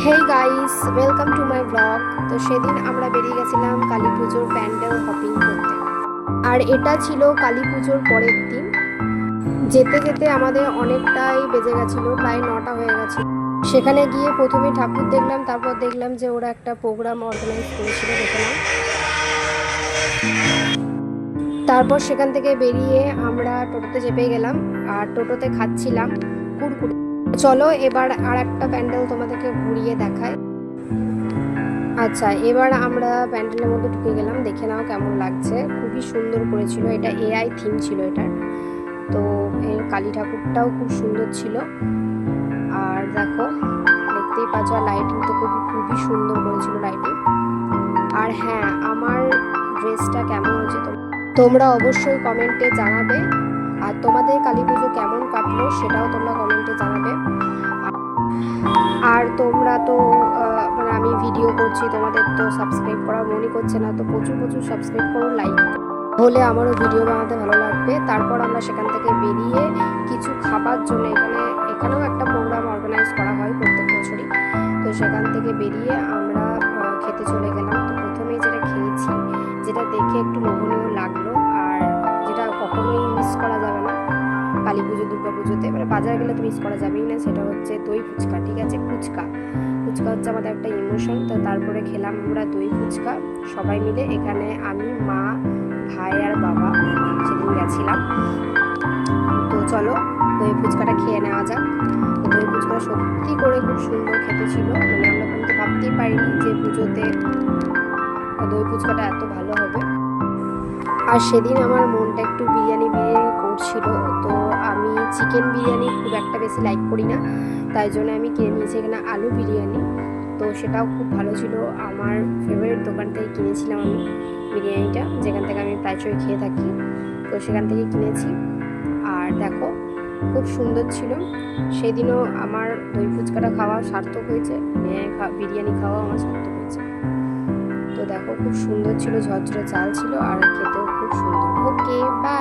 Hey guys, welcome to my blog. তো সেদিন আমরা বেরিয়ে গেছিলাম কালী পুজোর প্যান্ডেল হপিং করতে। আর এটা ছিল কালী পুজোর পরের দিন। যেতে যেতে আমাদের অনেকটাই বেজে গেছিলো, প্রায় 9টা হয়ে গেছে। সেখানে গিয়ে প্রথমে ঠাকুর দেখলাম, তারপর দেখলাম যে ওরা একটা প্রোগ্রাম অর্গানাইজ করেছিল, দেখলাম। তারপর সেখান থেকে বেরিয়ে আমরা টোটোতে চেপে গেলাম, আর টোটোতে খাচ্ছিলাম কুরকুরে। চলো এবার আর একটা প্যান্ডেল তোমাদেরকে ঘুরিয়ে দেখায়। আচ্ছা, এবার আমরা প্যান্ডেলের মধ্যে ঢুকে গেলাম, দেখে নাও কেমন লাগছে। খুবই সুন্দর করেছিল, এটা এআই থিম ছিল এটার। তো এই কালী ঠাকুরটাও খুব সুন্দর ছিল। আর দেখো, দেখতেই পাচ্ছ, লাইটিং তো খুবই সুন্দর করেছিল লাইটিং। আর হ্যাঁ, আমার ড্রেসটা কেমন হয়েছে তোমরা অবশ্যই কমেন্টে জানাবে। আর তোমাদের কালী পুজো কেমন কাটলো সেটাও তোমরা কমেন্টে জানাবে। আর তোমরা তো মানে আমি ভিডিও করছি, তোমাদের তো সাবস্ক্রাইব করা মনে করছে না, তো প্রচুর সাবস্ক্রাইব করো, লাইক হলে আমারও ভিডিও বানাতে ভালো লাগবে। তারপর আমরা সেখান থেকে বেরিয়ে কিছু খাবার জন্য এখানেও একটা প্রোগ্রাম অর্গানাইজ করা হয় প্রত্যেক বছরই। তো সেখান থেকে বেরিয়ে আমরা খেতে চলে গেলাম। তো প্রথমেই যেটা খেয়েছি, যেটা দেখে একটু লোভনীয় লাগলো, আর যেটা কখনোই মিস করা যাবে না কালী পুজো দুর্গা পুজোতে, মানে বাজারে গেলে তো মিস করা যাবেই না, সেটা হচ্ছে দই ফুচকা। ঠিক আছে, ফুচকা হচ্ছে আমাদের একটা ইমোশন। তো তারপরে খেলাম আমরা দই ফুচকা সবাই মিলে। এখানে আমি, মা, ভাই আর বাবা সেদিন গেছিলাম। তো চলো দই ফুচকাটা খেয়ে নেওয়া যাক। দই ফুচকাটা সত্যি করে খুব সুন্দর খেতে ছিল, মানে আমরা কিন্তু ভাবতেই পারিনি যে পুজোতে দই ফুচকাটা এত ভালো হবে। আর সেদিন আমার মনটা একটু বিরিয়ানি করছিল, তো আমি চিকেন বিরিয়ানি খুব একটা বেশি লাইক করি না, তাই জন্য আমি কিনে নিয়েছি এখানে আলু বিরিয়ানি। তো সেটাও খুব ভালো ছিল, আমার ফেভারিট দোকান থেকে কিনেছিলাম আমি বিরিয়ানিটা, যেখান থেকে আমি প্রায়শই খেয়ে থাকি। তো সেখান থেকে কিনেছি। আর দেখো, খুব সুন্দর ছিল। সেদিনও আমার দই ফুচকাটা খাওয়া সার্থক হয়েছে, বিরিয়ানি খাওয়া আমার সার্থক হয়েছে। তো দেখো, খুব সুন্দর ছিল, ঝরঝরে চাল ছিল, আর খেতেও খুব সুন্দর। ওকে, বাই।